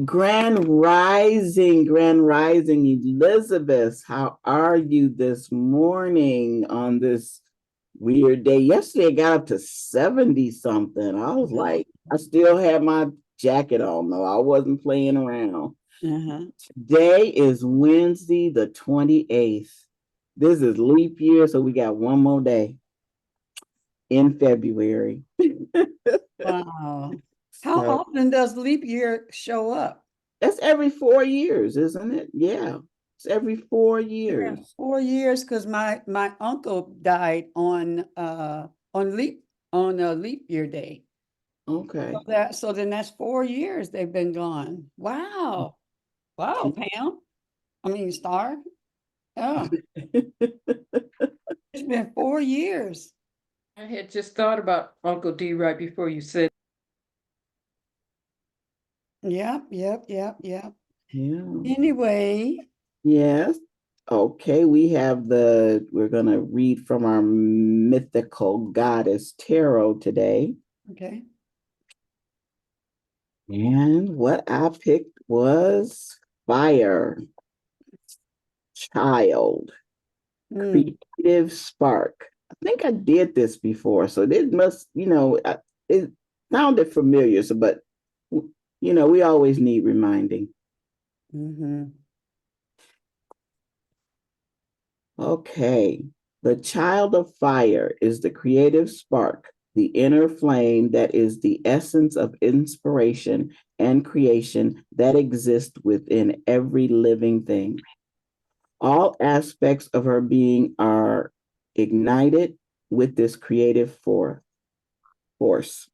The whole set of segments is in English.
Grand Rising, Elizabeth. How are you this morning on this weird day? Yesterday, I got up to 70 something. I was like, I still had my jacket on, though. I wasn't playing around. Uh-huh. Today is Wednesday, the 28th. This is leap year, so we got one more day in February. Wow. How So often does leap year show up? that's every 4 years, isn't it? Yeah, it's every four Yeah, years. 4 years because my uncle died on a leap year day. So Okay. then that's 4 years they've been gone. Wow. Wow, Pam. I mean Star. Oh, it's been 4 years. I had just thought about Uncle D right before you said. Yep, yep, yep, yep. Yeah. Anyway, Yes. Okay, we're gonna read from our mythical goddess tarot today. okay. And what I picked was fire, child, Mm, creative spark. I think I did this before, so this must, it sounded familiar. So, but we always need reminding. mm-hmm. Okay. The child of fire is the creative spark, the inner flame that is the essence of inspiration and creation that exists within every living thing. All aspects of her being are ignited with this creative force.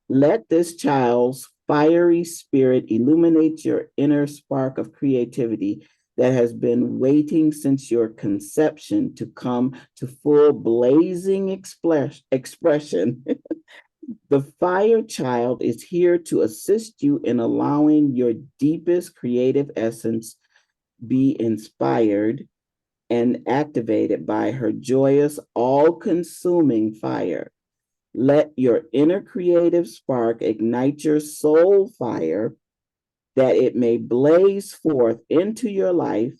Let this child's fiery spirit illuminate your inner spark of creativity that has been waiting since your conception to come to full blazing expression. The fire child is here to assist you in allowing your deepest creative essence be inspired and activated by her joyous, all consuming fire. Let your inner creative spark ignite your soul fire that it may blaze forth into your life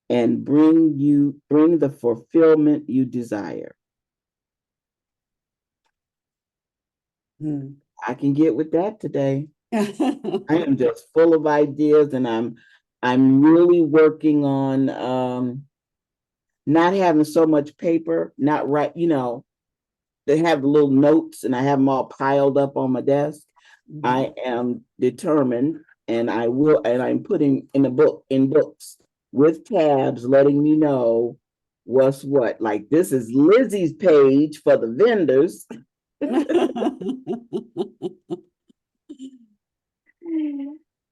and bring the fulfillment you desire. Mm. I can get with that today. I am just full of ideas and I'm really working on not having so much paper, not right, they have little notes and I have them all piled up on my desk. Mhm. I am determined and I'm putting in books with tabs letting me know what's what. Like this is Lizzie's page for the vendors.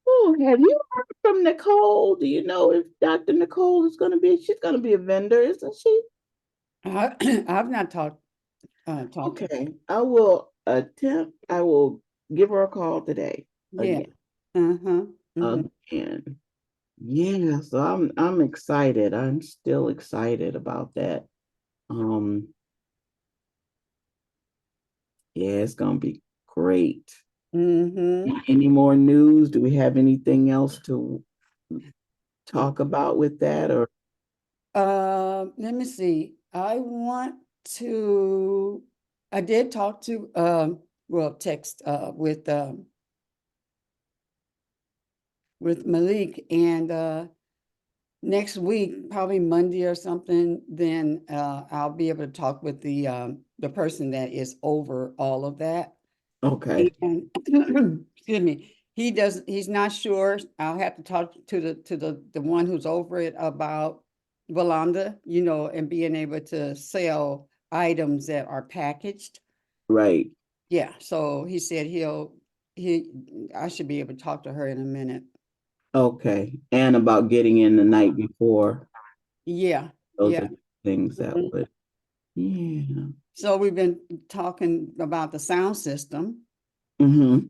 Oh, have you heard from Nicole? Do you know if Dr. Nicole is she's gonna be a vendor, isn't she? I've not talked to her. Okay. I will give her a call today Yeah. again. Uh-huh. Hmm. Again. Yeah, so I'm excited. I'm still excited about that. Um, yeah, it's gonna be great. Mm-hmm. Any more news? Do we have anything else to talk about with that or Let me see. I did talk to well, text with Malik, and next week, probably Monday or something, then I'll be able to talk with the person that is over all of that. okay. And excuse me, he's not sure. I'll have to talk to the one who's over it about Valanda, and being able to sell items that are packaged. Right. Yeah, so he said he I should be able to talk to her in a minute. Okay. And about getting in the night before. Yeah, Those yeah. are things that Mhm. would yeah. So we've been talking about the sound system, Mm-hmm.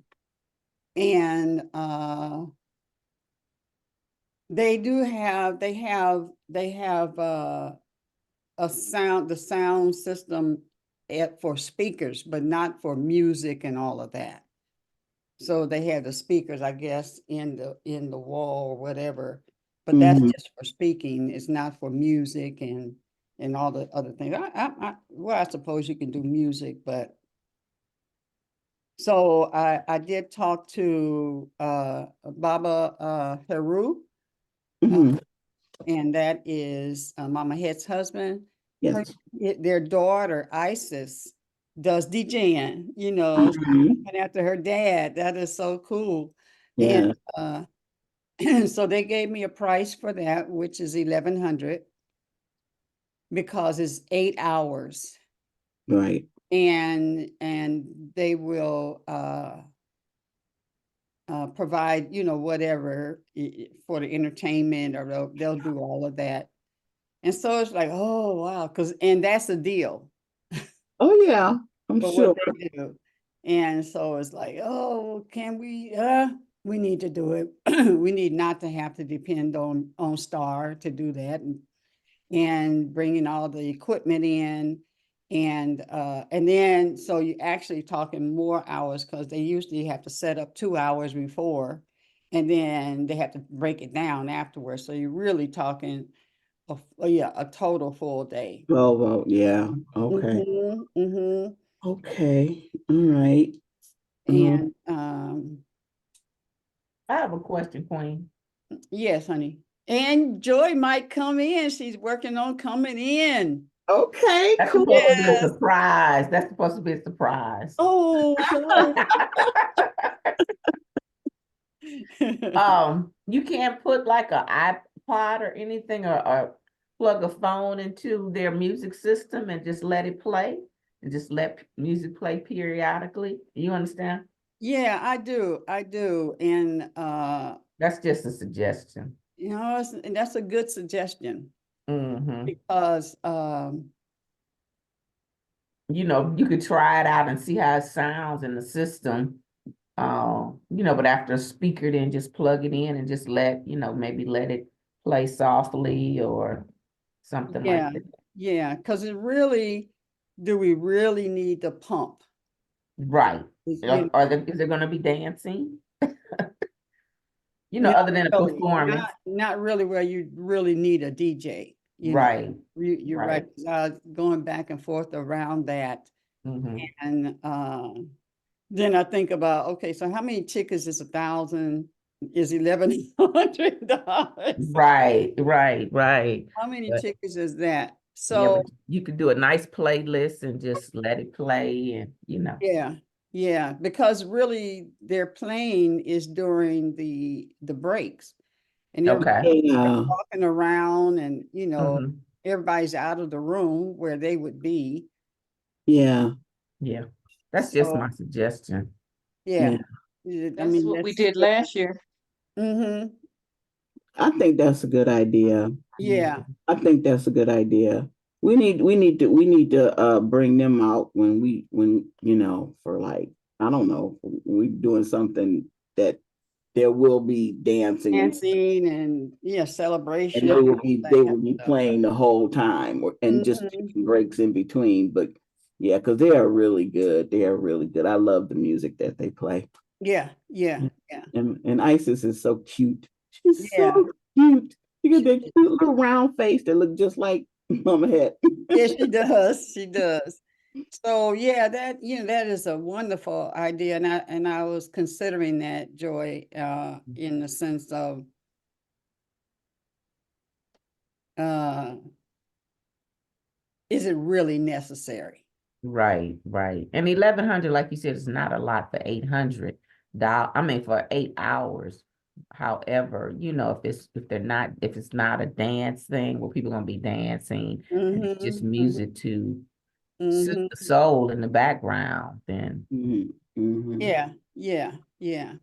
and they have the sound system for speakers, but not for music and all of that. So they have the speakers, I guess, in the wall or whatever. But that's Mhm. just for speaking. It's not for music and all the other things. Well, I suppose you can do music, but so I did talk to Baba Heru, Mhm. and that is Mama Head's husband. Her Yes. their daughter Isis does DJing, Mhm. and after her dad. That is so cool. And Yeah. so they gave me a price for that, which is 1,100 because it's 8 hours. Right. And they will provide, whatever for the entertainment, or they'll do all of that. And so it's like, oh wow, and that's a deal Oh yeah, I'm for what sure. they do. And so it's like, oh, can we need to do it. We need not to have to depend on Star to do that, and bringing all the equipment in. And then so you're actually talking more hours, because they usually have to set up 2 hours before, and then they have to break it down afterwards. So you're really talking a total full day. Well, yeah. Okay. Mm-hmm. Okay. All right. And I have a question, Queen. yes, honey. And Joy might come in. She's working on coming in. Okay, That's cool. supposed to be a Yes. surprise. That's supposed to be a surprise. Oh. You can't put like an iPod or anything, or plug a phone into their music system and just let it play and just let music play periodically. You understand? Yeah, I do. I do. And That's just a suggestion. and that's a good suggestion, Hmm. because You could try it out and see how it sounds in the system. But after a speaker, then just plug it in and just maybe let it play softly or something like yeah, that. yeah, because do we really need the pump? Right. You Is there gonna be dancing? No, Other than a really, performance. not really where you really need a DJ, Right. You're right. Right. 'Cause I was going back and forth around that. Hmm. And then I think about, okay, so how many tickets is 1,000, is $1,100? Right, right, right. How many But tickets is that? yeah, So but you could do a nice playlist and just let it play and. yeah, because really their playing is during the breaks, and everybody's Okay. Yeah. walking around, and Hmm. everybody's out of the room where they would be. Yeah. Yeah. That's just So my suggestion. Yeah. yeah, I That's mean what we that's did last year. mm-hmm. I think that's a good idea. Yeah, I think that's a good idea. We need to bring them out when for like, I don't know, we doing something that there will be dancing and dancing and and celebration, they will all be that they kind will be of stuff. playing the whole time, and just Mhm. taking breaks in between. But yeah, because they are really good. They are really good. I love the music that they play. Yeah, yeah, yeah, And Isis is so cute. She's so yeah. cute. She got She, that cute little round face that look just like Mama had. yeah, she does. She does. So yeah, that is a wonderful idea, and I was considering that, Joy, in the sense of uh, is it really necessary? Right, right. And 1,100, like you said, is not a lot for for 8 hours. However, if it's not a dance thing where people gonna be dancing and it's just Mm-hmm, music to soothe the mm-hmm. soul in the background, then Mhm, mhm. Yeah, yeah, yeah.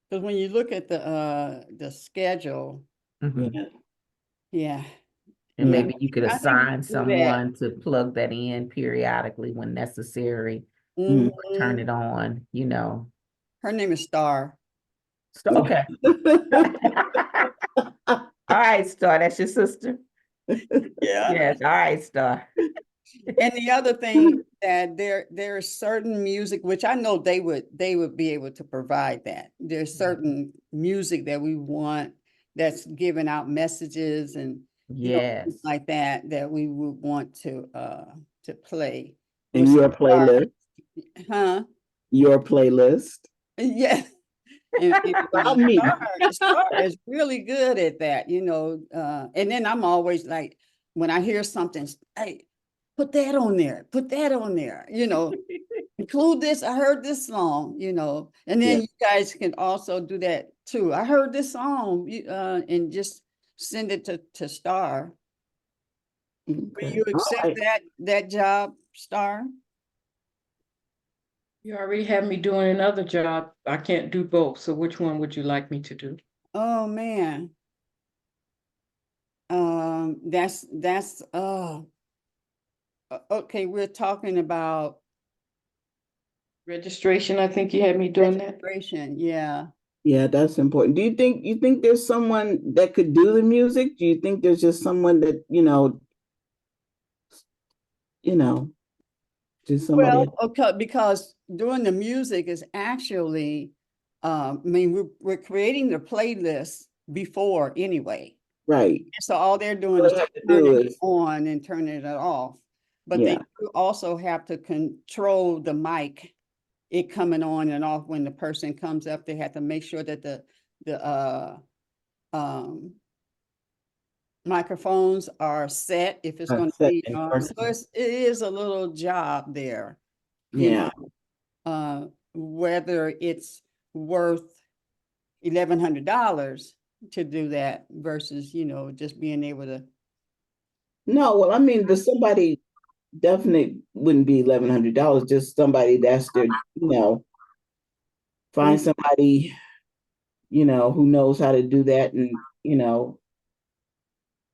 Because when you look at the schedule, mhm. Yeah, yeah, And yeah, yeah. maybe you could I think we assign can do that. someone to plug that in periodically when necessary, Mhm. turn Hmm. it on. Her name is Star. So, okay. All right, Star, that's your sister. Yeah. Yes, all right, Star. And the other thing that there is certain music, which I know they would be able to provide that. There's certain music that we want that's giving out messages and things Yes. like that we would want to play. In With your some star- playlist, huh? your playlist. Yeah. About me. Star is really good at that, and then I'm always like, when I hear something, hey, put that on there, include this. I heard this song, and then Yeah. you guys can also do that too. I heard this song, and just send it to Star. Will Okay. you All accept right. that job, Star? You already have me doing another job. I can't do both. So which one would you like me to do? Oh man. That's okay. We're talking about Registration, I think you had me doing that. registration. Yeah. Yeah, that's important. Do you think there's someone that could do the music? Do you think there's just someone that, just somebody? Well, okay, because doing the music is actually, I mean, we're creating the playlist before anyway. Right. So all they're doing All is they have to do turning it is, on and turning it off. But they yeah. do also have to control the mic, it coming on and off when the person comes up. They have to make sure that the um microphones are set if it's going to Set be in on. So person. it is a little job there, Yeah. whether it's worth $1,100 to do that versus, just being able to. No, well, I mean, the somebody definitely wouldn't be $1,100. Just somebody that's their, find somebody, who knows how to do that, and A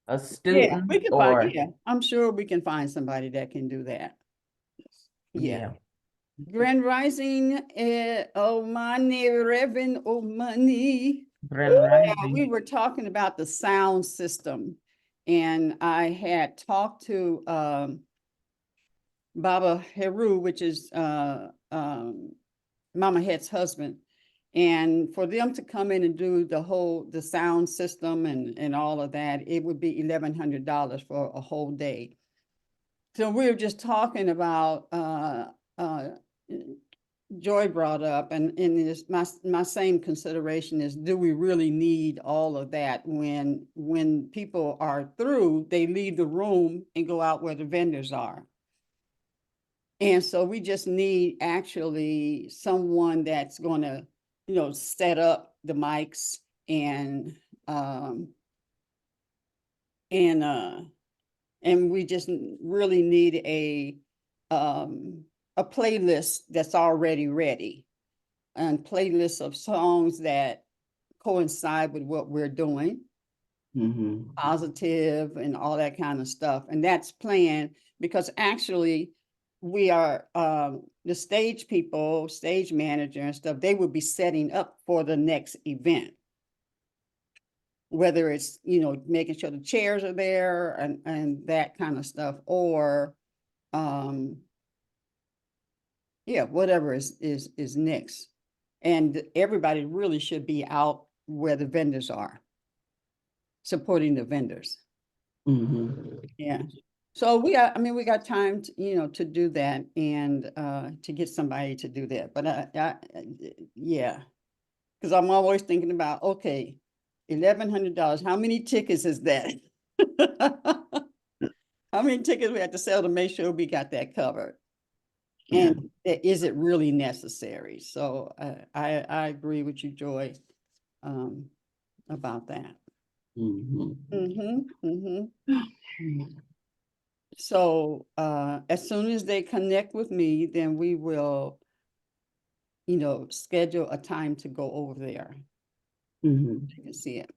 Yeah, student we can find, or, yeah, I'm sure we can find somebody that can do that. Yeah. yeah. Grand Rising, oh money, Reverend, oh money. Grand Rising. We were talking about the sound system, and I had talked to Baba Heru, which is Mama Head's husband, and for them to come in and do the sound system and all of that, it would be $1,100 for a whole day. So we were just talking about Joy brought up, and this my same consideration is, do we really need all of that? When people are through, they leave the room and go out where the vendors are. And so we just need actually someone that's going to, set up the mics and we just really need a playlist that's already ready, and playlists of songs that coincide with what we're doing, positive and all that kind of stuff. And that's planned because actually we are the stage people, stage manager and stuff, they would be setting up for the next event. Whether it's, making sure the chairs are there and that kind of stuff, or yeah, whatever is next. And everybody really should be out where the vendors are, supporting the vendors. Yeah. So we got time to, to do that and to get somebody to do that. But yeah, because I'm always thinking about, okay, $1,100. How many tickets is that? How many tickets we have to sell to make sure we got that covered? Yeah. And is it really necessary? So I agree with you, Joy, about that. So as soon as they connect with me, then we will, schedule a time to go over there. You can see it.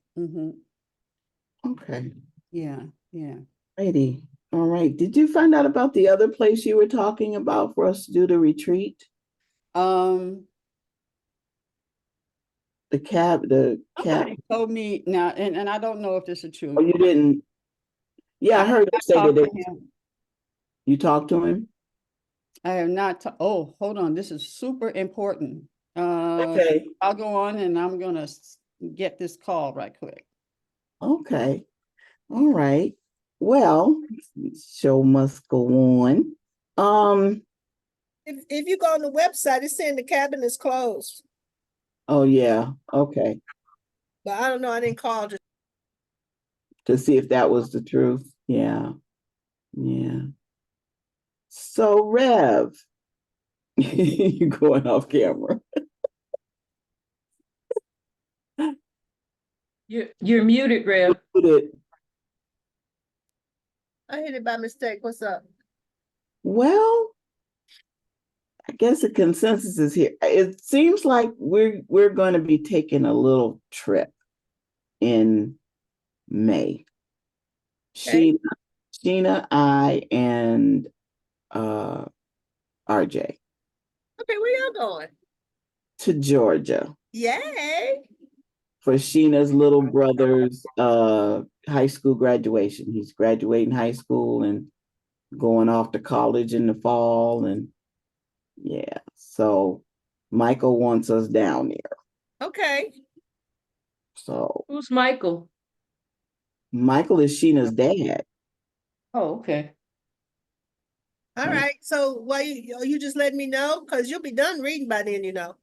Okay. Yeah, yeah. Righty. All right. Did you find out about the other place you were talking about for us to do the retreat? Somebody The cab. told me now, and I don't know if this is true. Oh, you didn't. Yeah, I heard you say talked that to him. You talked to him? I have not, oh, hold on, this is super important. Okay, I'll go on and I'm gonna get this call right quick. okay, all right. Well, show must go on. Um, If you go on the website, it's saying the cabin is closed, oh yeah, okay. but I don't know, I didn't call to. To see if that was the truth. Yeah, yeah. So Rev, you going off camera. You're muted, Rev. Put it. I hit it by mistake. What's up? Well, I guess the consensus is here. It seems like we're going to be taking a little trip in May. Okay. Sheena, I, and RJ Okay, where y'all going? to Georgia Yay. for Sheena's little brother's high school graduation. He's graduating high school and going off to college in the fall. And yeah, so Michael wants us down there. Okay. So Who's Michael? Michael is Sheena's dad. Oh, okay. All right. So why you just let me know? Because you'll be done reading by then, you know.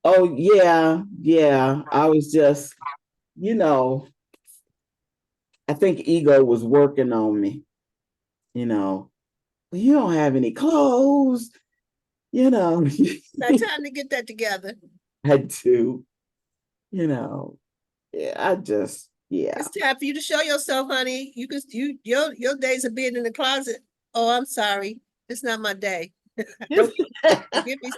Oh yeah, yeah. I was just, you know, I think ego was working on me. You know, well, you don't have any clothes. You know, Now time to get that together. had to. You know, yeah. I just, yeah. It's time for you to show yourself, honey. You can your days of being in the closet. Oh, I'm sorry. It's not my day. Don't get me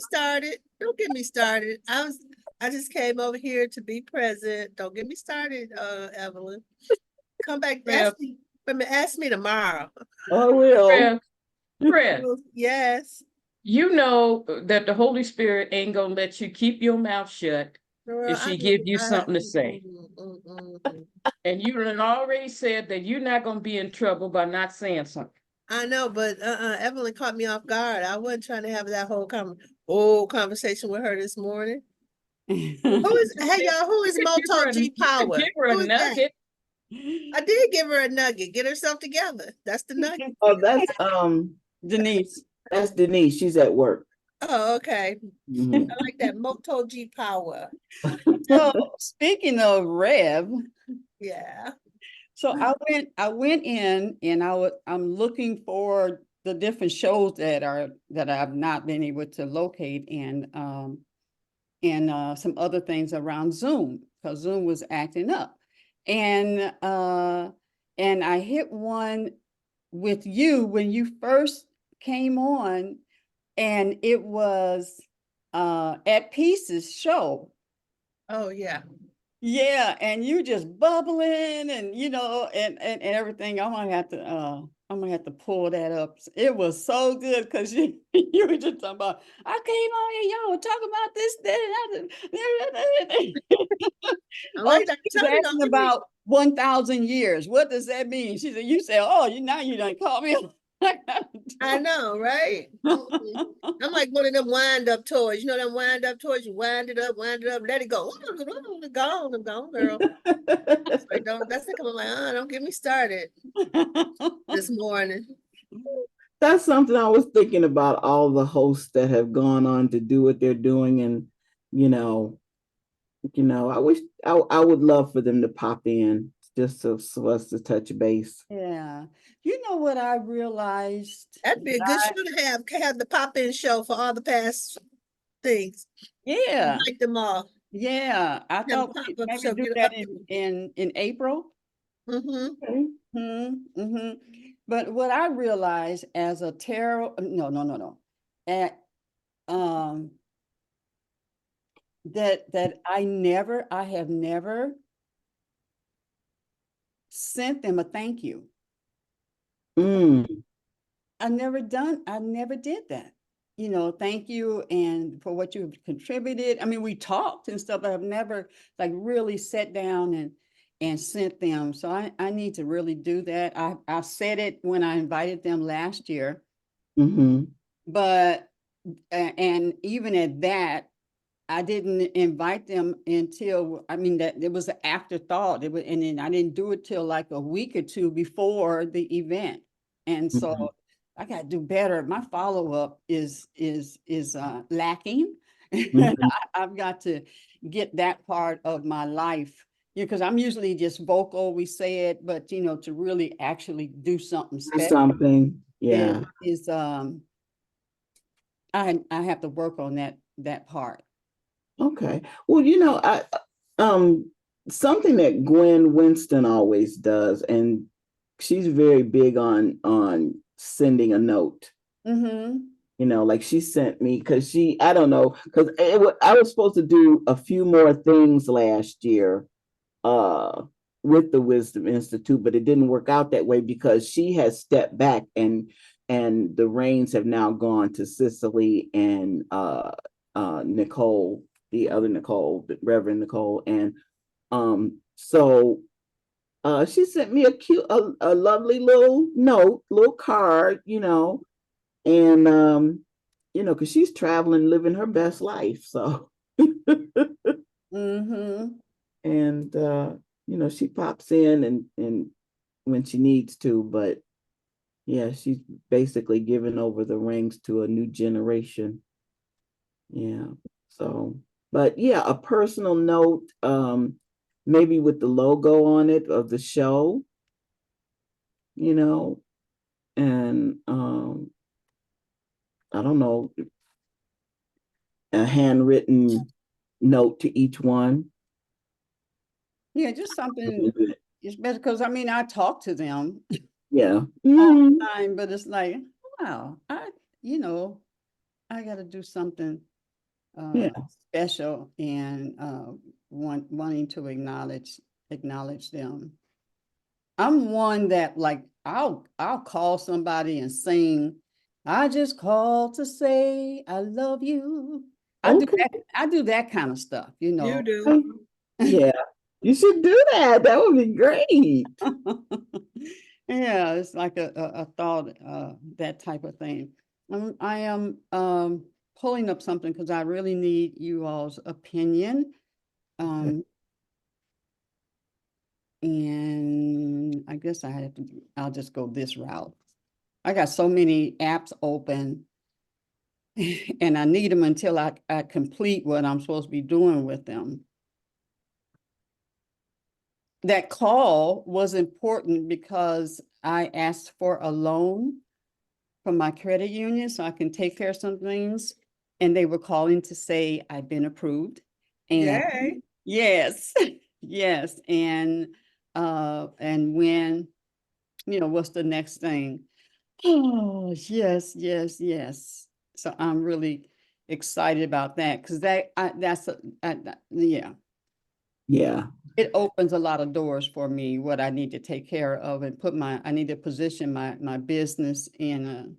started. Don't get me started. I just came over here to be present. Don't get me started, Evelyn. Come back. Rev, Ask me tomorrow. I will. Rev, Yes. you know that the Holy Spirit ain't gonna let you keep your mouth shut Girl, if she give you something to say. And you done already said that you're not gonna be in trouble by not saying something. I know, but Evelyn caught me off guard. I wasn't trying to have that whole conversation with her this morning. Who is hey y'all, who is Moto G Power? Give her Who a is that? nugget. I did give her a nugget. Get herself together. That's the nugget. Oh, Denise. that's Denise. She's at work. Oh, okay. Mhm. I like that Moto G Power. So speaking of Rev, Yeah. so I went in and I'm looking for the different shows that I've not been able to locate and some other things around Zoom because Zoom was acting up. And I hit one with you when you first came on, and it was At Peace's show. Oh, yeah. Yeah, and you just bubbling and and everything. I'm gonna have to pull that up. It was so good because you were just talking about I came on here, y'all were talking about this, that. I Oh, like that. she was asking about 1,000 years. What does that mean? She said, you said, oh, you done called me. I know, right? I'm like one of them wind up toys. You know them wind up toys? You wind it up, let it go. Gone, girl. Like, that's like I'm like, don't get me started this morning. That's something I was thinking about, all the hosts that have gone on to do what they're doing. And, you know, I wish I would love for them to pop in just for us to touch base. Yeah. You know what I realized? That'd be a good show to have the pop-in show for all the past things. Yeah. I like them all. Yeah. I Have a thought we pop-up maybe show, do get that up. in April. Mm-hmm. Okay. Mm-hmm. But what I realized as a tarot, no. At that I have never sent them a thank you. Mm. I never did that. Thank you and for what you've contributed. I mean, we talked and stuff, but I've never like really sat down and sent them. So I need to really do that. I said it when I invited them last year, Mm-hmm. but and even at that, I didn't invite them until, I mean, that it was an afterthought. It was, and then I didn't do it till like a week or two before the event. And so Mhm. I got to do better. My follow-up is lacking. Mhm. I've got to get that part of my life, because I'm usually just vocal, we say it, but to really actually do something Or special something. Yeah. is I have to work on that part. Okay. Well, um, something that Gwen Winston always does, and she's very big on sending a note. Mm-hmm. Like she sent me because I don't know, because I was supposed to do a few more things last year, uh, with the Wisdom Institute, but it didn't work out that way because she has stepped back, and the reins have now gone to Cicely and Nicole, the other Nicole, the Reverend Nicole, and so she sent me a lovely little note, little card, and because she's traveling, living her best life, so Mm-hmm. and she pops in and when she needs to, but yeah, she's basically giving over the reins to a new generation. Yeah. So, but yeah, a personal note, maybe with the logo on it of the show, you know, and I don't know, a handwritten note to each one. Yeah, just something. It's better because I mean I talk to them Yeah. all Mhm. the time, but it's like, wow, you know, I got to do something Yeah. special, and wanting to acknowledge them. I'm one that, like, I'll call somebody and sing, I just called to say I love you. Okay. I do that kind of stuff, You do. Yeah. You should do that. That would be great. Yeah, it's like a thought, that type of thing. I am pulling up something because I really need you all's opinion. Um, and I guess I'll just go this route. I got so many apps open and I need them until I complete what I'm supposed to be doing with them. That call was important because I asked for a loan from my credit union so I can take care of some things. And they were calling to say I've been approved. And Yay. yes, yes. And when, what's the next thing? Oh, yes, yes, yes. So I'm really excited about that because yeah, Yeah. it opens a lot of doors for me, what I need to take care of and I need to position my business in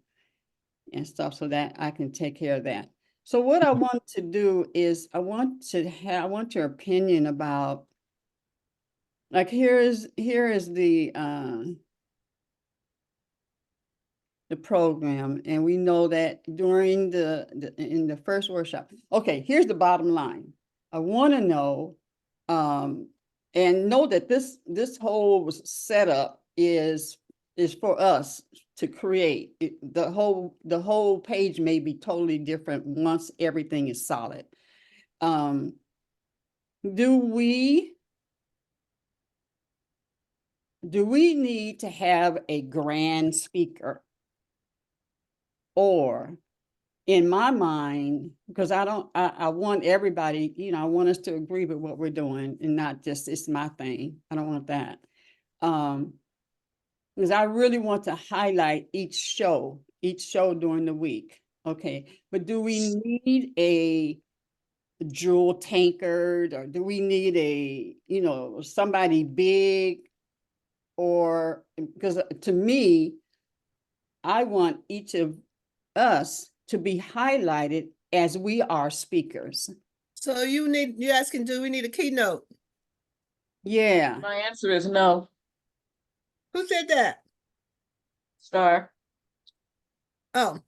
and stuff so that I can take care of that. So what I want to do is I want your opinion about, like, here is the program, and we know that during in the first workshop. Okay, here's the bottom line. I want to know and know that this whole setup is for us to create it. The whole page may be totally different once everything is solid. Um, do we need to have a grand speaker, or in my mind, because I want everybody, I want us to agree with what we're doing and not just, it's my thing. I don't want that. Because I really want to highlight each show during the week. Okay. But do we need a jewel tankard, or do we need somebody big? Or because to me, I want each of us to be highlighted as we are speakers. So you asking, do we need a keynote? Yeah. My answer is no, Who said that? Star. Oh.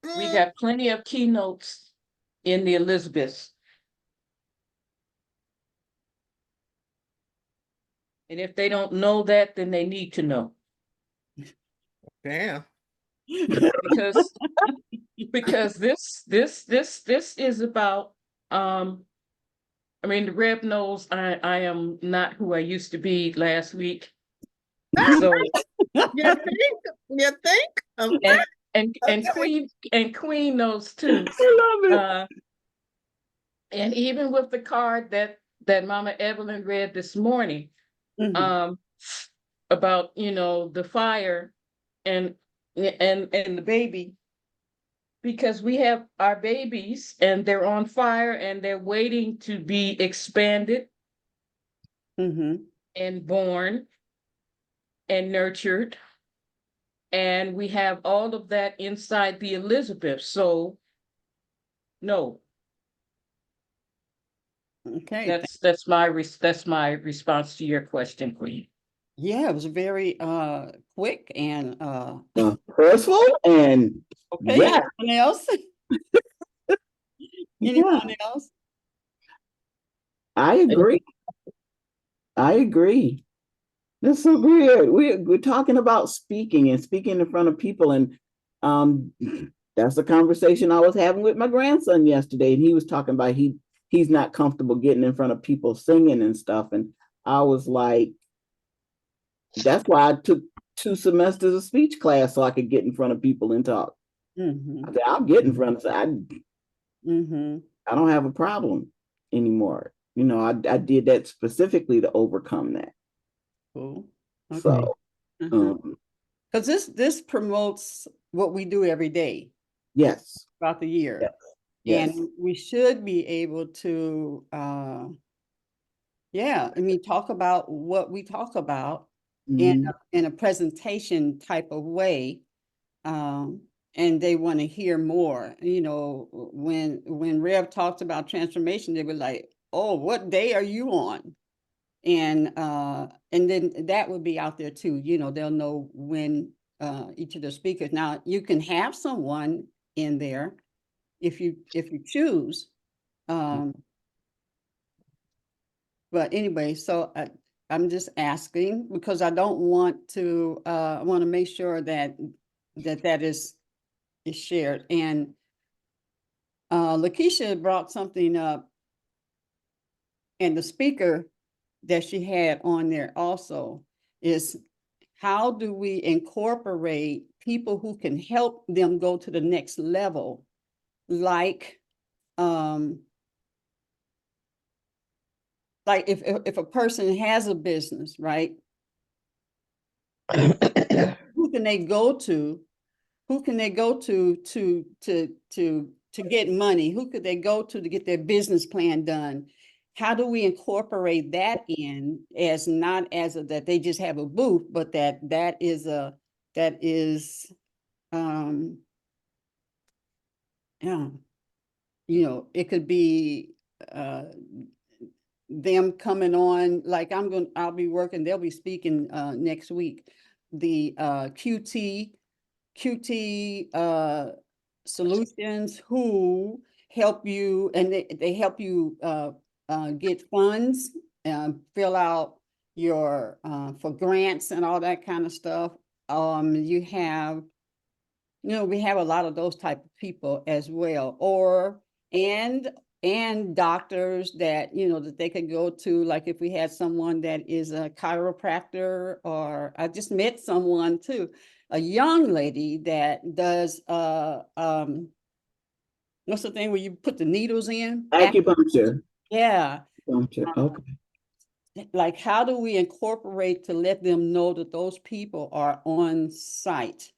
We Mm, got plenty of keynotes in the Elizabeths. And if they don't know that, then they need to know. damn. Because this is about I mean, the Rev knows I am not who I used to be last week. So You think? You think? and Okay. Queen knows too. I love it. And even with the card that Mama Evelyn read this morning, Mhm. about, you know, the fire and the baby, because we have our babies and they're on fire and they're waiting to be expanded Mhm. and born and nurtured. And we have all of that inside the Elizabeth. So no, Okay. that's my response to your question, Queen. Yeah, it was very quick and Forceful and okay. yeah, Anyone else? yeah, Anyone else? I agree. I agree. That's so weird. We're talking about speaking and speaking in front of people, and um, that's the conversation I was having with my grandson yesterday, and he was talking about he's not comfortable getting in front of people singing and stuff, and I was like, that's why I took 2 semesters of speech class so I could get in front of people and talk. I Mm-hmm. said, I'll get in front of Mm-hmm. I don't have a problem anymore. You know, I did that specifically to overcome that. Cool. Okay. So, Uh-huh. um, Because this promotes what we do every day yes, throughout the year. yes, yes. And we should be able to yeah, I mean, talk about what we talk about Mhm. in a presentation type of way. Um, and they want to hear more. You know, when Rev talked about transformation, they were like, "Oh, what day are you on?" And then that would be out there too. You know, they'll know when each of the speakers. Now, you can have someone in there if you choose. Um, but anyway, so I'm just asking because I don't want to. I want to make sure that that is shared. And Lakeisha brought something up, and the speaker that she had on there also is how do we incorporate people who can help them go to the next level, um, like if a person has a business, right? Who can they go to? Who can they go to get money? Who could they go to get their business plan done? How do we incorporate that in as not as a, that they just have a booth, but that is um yeah, you know, it could be them coming on, like I'll be working, they'll be speaking next week. The QT solutions who help you, and they help you get funds, fill out your for grants and all that kind of stuff. You have, you know, we have a lot of those type of people as well, or and doctors that, you know, that they could go to, like if we had someone that is a chiropractor, or I just met someone too, a young lady that does what's the thing where you put the needles in? Acupuncture. Yeah. Acupuncture. Okay. Like, how do we incorporate to let them know that those people are on site?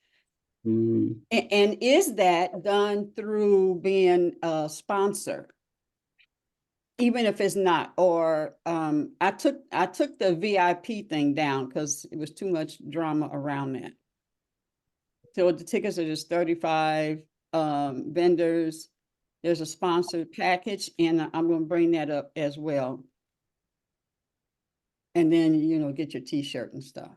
Mm. And is that done through being a sponsor? Even if it's not, or I took the VIP thing down because it was too much drama around that. So the tickets are just 35 vendors. There's a sponsored package, and I'm going to bring that up as well. And then, get your t-shirt and stuff.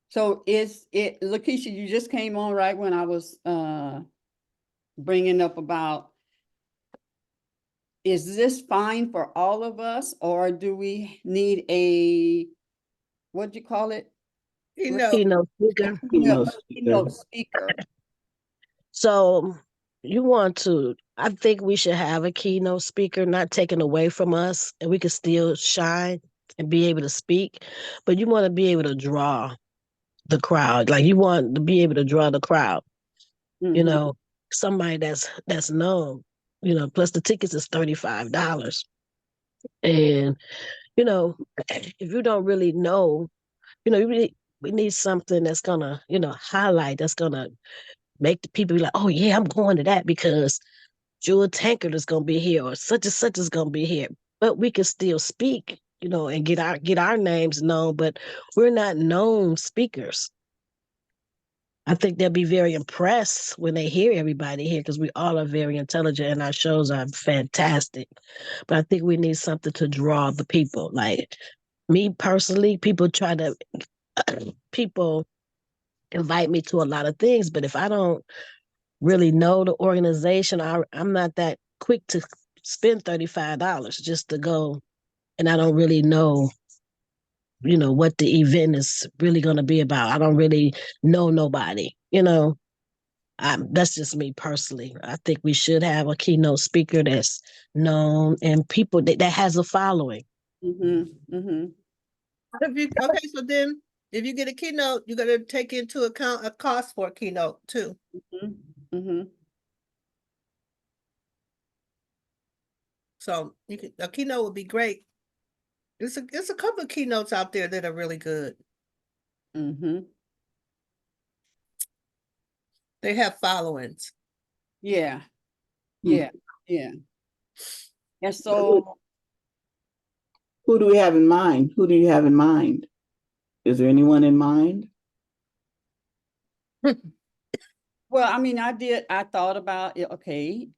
So Lakeisha, you just came on right when I was bringing up about, is this fine for all of us, or do we need a, what'd you call it? You know, Keynote speaker. Keynote speaker. So I think we should have a keynote speaker, not taken away from us, and we can still shine and be able to speak. But you want to be able to draw the crowd. Like you want to be able to draw the crowd, Mhm. somebody that's known, plus the tickets is $35. And, if you don't really know, we need something that's gonna, highlight, that's gonna make the people be like, oh yeah, I'm going to that because Jewel Tankard is gonna be here or such and such is gonna be here. But we can still speak, and get our names known, but we're not known speakers. I think they'll be very impressed when they hear everybody here because we all are very intelligent and our shows are fantastic. But I think we need something to draw the people. Like me personally, people invite me to a lot of things, but if I don't really know the organization, I'm not that quick to spend $35 just to go, and I don't really know, what the event is really going to be about. I don't really know nobody, that's just me personally. I think we should have a keynote speaker that's known and people that has a following. okay, so then if you get a keynote, you gotta take into account a cost for a keynote too. So a keynote would be great. There's a couple of keynotes out there that are really good. They have followings. Yeah, yeah. And so, Who do we have in mind? Who do you have in mind? Is there anyone in mind? well, I mean, I thought about it, okay,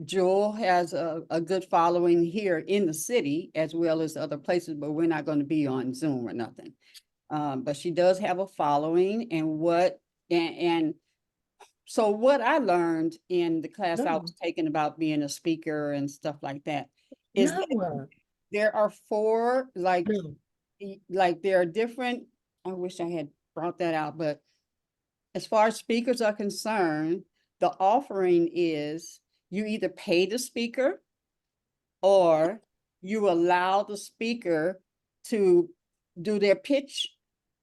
Jewel has a good following here in the city as well as other places, but we're not going to be on Zoom or nothing. But she does have a following, and so what I learned in the class I was taking about being a speaker and stuff like that is that there are four, like there are different, I wish I had brought that out, but as far as speakers are concerned, the offering is you either pay the speaker or you allow the speaker to do their pitch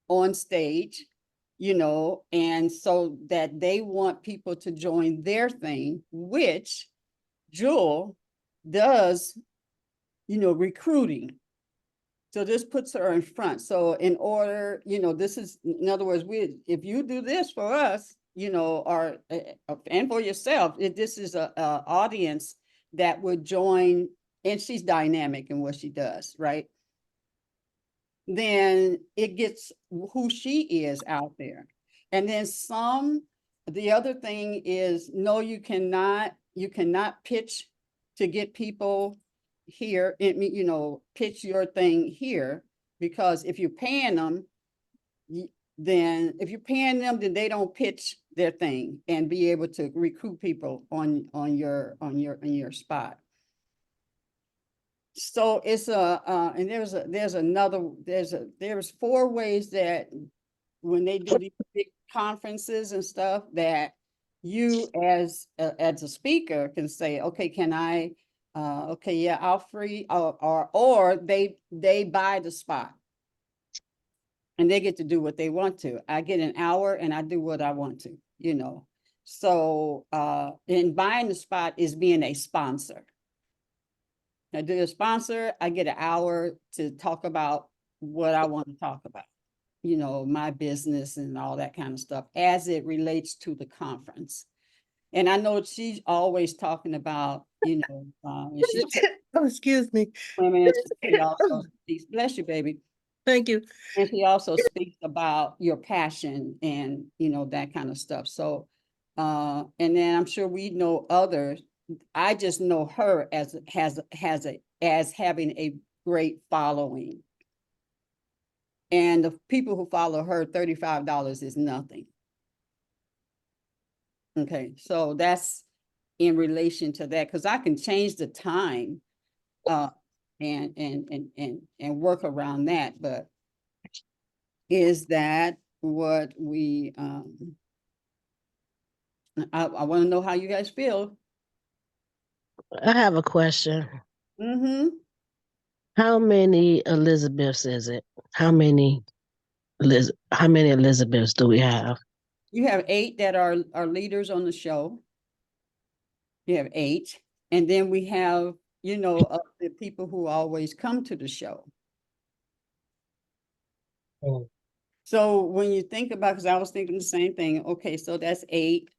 on stage, and so that they want people to join their thing, which Jewel does, recruiting. So this puts her in front. So in order, this is, in other words, if you do this for us, or and for yourself, this is a audience that would join, and she's dynamic in what she does, right? Then it gets who she is out there. And then the other thing is, no, you cannot pitch to get people here, pitch your thing here, because if you're paying them, then they don't pitch their thing and be able to recruit people on your spot. So it's and there's 4 ways that when they do these big conferences and stuff that you as a speaker can say, okay, can I, okay, yeah, I'll free, or they buy the spot and they get to do what they want to. I get an hour and I do what I want to, So in buying the spot is being a sponsor. I do a sponsor, I get an hour to talk about what I want to talk about, my business and all that kind of stuff as it relates to the conference. And I know she's always talking about, and she's Oh, excuse me. women, she also speaks, bless you, baby. Thank you. And she also speaks about your passion and, that kind of stuff. So, and then I'm sure we know others. I just know her as as having a great following. And the people who follow her, $35 is nothing. Okay, so that's in relation to that, because I can change the time and work around that, but is that what we I want to know how you guys feel. I have a question. Mm-hmm. How many Elizabeths is it? How many Elizabeths do we have? You have 8 that are leaders on the show. You have 8. And then we have, the people who always come to the show. Mm. So when you think about, because I was thinking the same thing, okay, so that's 8.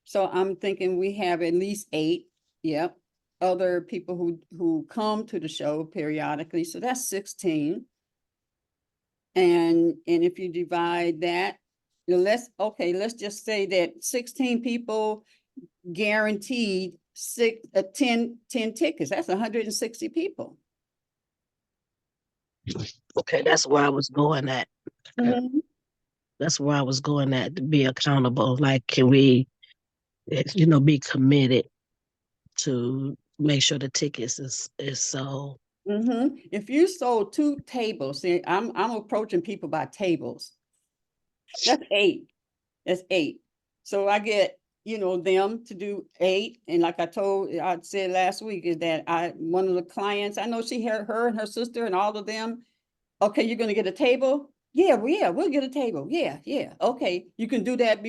So I'm thinking we have at least 8, yep, other people who come to the show periodically. So that's 16. And if you divide that, let's just say that 16 people guaranteed 10 tickets. That's 160 people. Okay, that's where I was going at. Mhm. That's where I was going at, to be accountable. Like, can we, be committed to make sure the tickets is sold? If you sold 2 tables, see, I'm approaching people by tables. That's 8. That's 8. So I get, them to do 8. And like I said last week, is that one of the clients, I know her and her sister and all of them. Okay, you're gonna get a table? Yeah, we'll get a table. Yeah. Okay, you can do that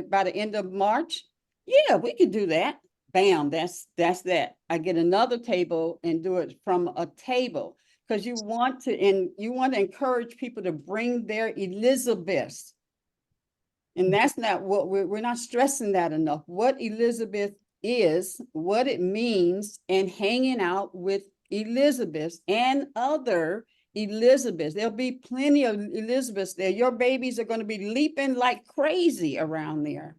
by the end of March? Yeah, we can do that. Bam, that's that. I get another table and do it from a table. Because you want to encourage people to bring their Elizabeths. And that's not what we're not stressing that enough. What Elizabeth is, what it means, and hanging out with Elizabeths and other Elizabeths. There'll be plenty of Elizabeths there. Your babies are going to be leaping like crazy around there,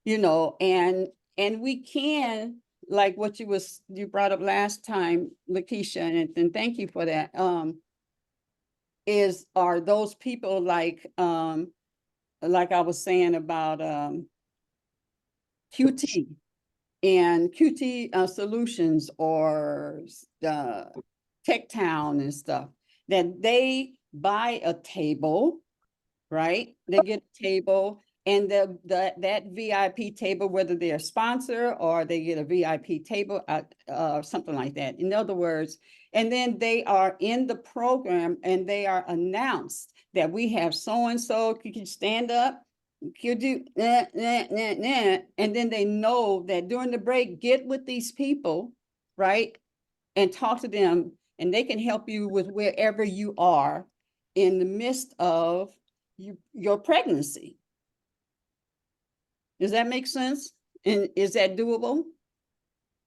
and we can, like what you brought up last time, Lakeisha, and thank you for that. Are those people like I was saying about QT and QT Solutions or Tech Town and stuff, that they buy a table, right? They get a table, and that VIP table, whether they're a sponsor or they get a VIP table, something like that. In other words, and then they are in the program and they are announced that we have so-and-so, you can stand up, you do, and then they know that during the break, get with these people, right? And talk to them, and they can help you with wherever you are in the midst of your pregnancy. Does that make sense? And is that doable?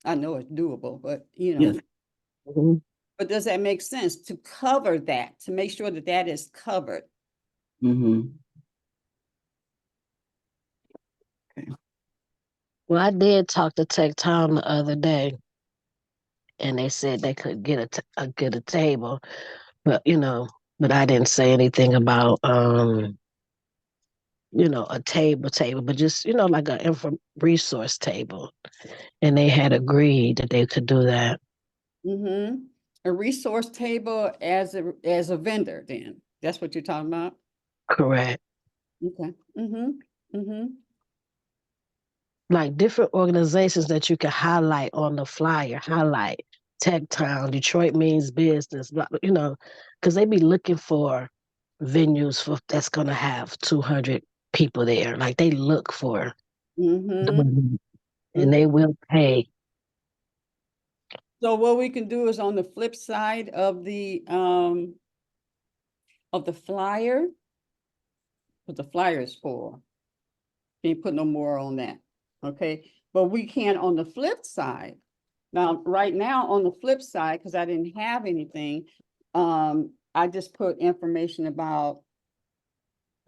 I know it's doable, but Yes. Mhm. but does that make sense to cover that, to make sure that that is covered? Mm-hmm. Well, I did talk to Tech Time the other day, and they said they could get a table, but but I didn't say anything about a table, but just like a resource table, and they had agreed that they could do that. Mm-hmm. A resource table as a vendor, then that's what you're talking about. Correct. Okay. Mm-hmm. Mm-hmm. Like different organizations that you can highlight on the flyer, highlight Tech Town, Detroit Means Business, because they be looking for venues that's gonna have 200 people there. Like they look for, Mm-hmm. and they will pay. So what we can do is on the flip side of the flyer, what the flyer is for. Can't put no more on that. Okay. But we can on the flip side. Now, right now on the flip side, because I didn't have anything, I just put information about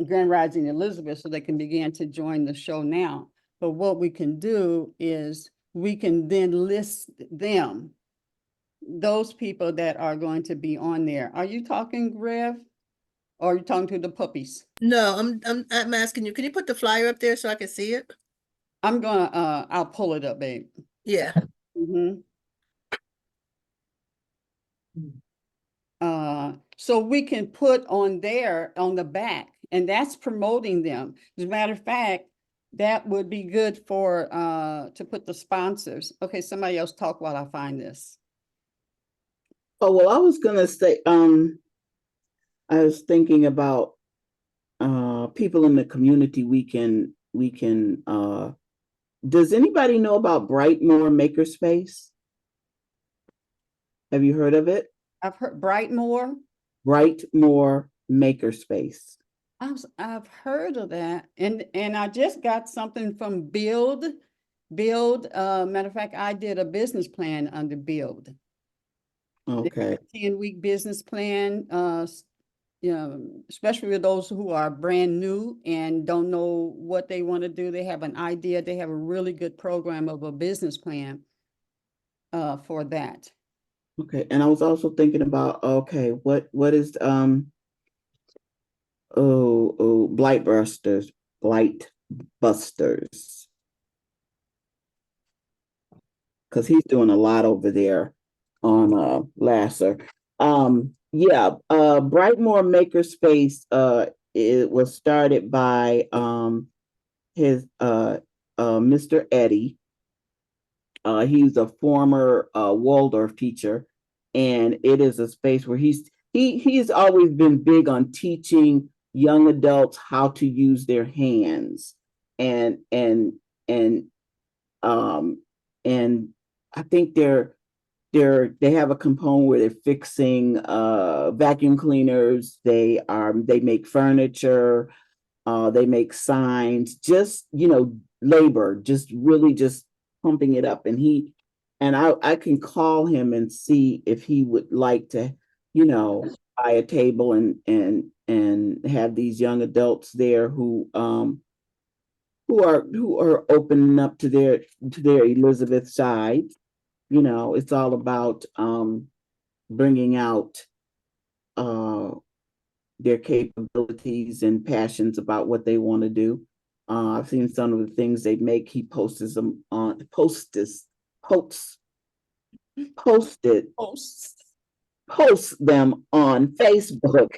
Grand Rising Elizabeth so they can begin to join the show now. But what we can do is we can then list them. those people that are going to be on there. Are you talking, Rev? Or are you talking to the puppies? No, I'm asking you, can you put the flyer up there so I can see it? I'm gonna, I'll pull it up, babe. Yeah. Mhm. So we can put on there on the back, and that's promoting them. As a matter of fact, that would be good for, to put the sponsors. Okay, somebody else talk while I find this. Oh, well, I was gonna say, I was thinking about people in the community does anybody know about Brightmore Makerspace? Have you heard of it? I've heard Brightmore. Brightmore Makerspace. I've heard of that, and I just got something from Build. Matter of fact, I did a business plan under Build. Okay. 10-week business plan, you know, especially with those who are brand new and don't know what they want to do. They have an idea. They have a really good program of a business plan for that. Okay. And I was also thinking about, okay, what is Blight Busters. Because he's doing a lot over there on Lasser. Yeah, Brightmore Makerspace, it was started by his Mr. Eddie. He's a former Waldorf teacher, and it is a space where he's always been big on teaching young adults how to use their hands, and and and um and I think they have a component where they're fixing vacuum cleaners. They make furniture. They make signs. Just labor. Just really just pumping it up. And I can call him and see if he would like to buy a table and have these young adults there who are opening up to their Elizabeth side. It's all about bringing out their capabilities and passions about what they want to do. I've seen some of the things they make. He posts them on posts them on Facebook.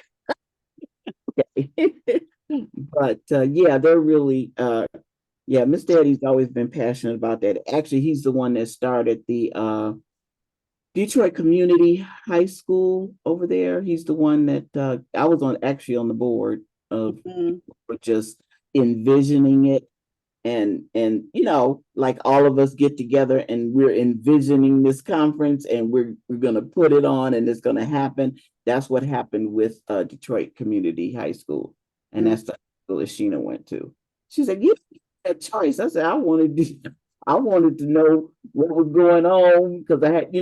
But yeah, they're really yeah, Mr. Eddie's always been passionate about that. Actually, he's the one that started the Detroit Community High School over there. He's the one that I was actually on the board of just envisioning it, and like all of us get together and we're envisioning this conference, and we're gonna put it on, and it's gonna happen. That's what happened with Detroit Community High School, and that's the school that Sheena went to. She said, "You had a choice." I said, I wanted to know what was going on because I had,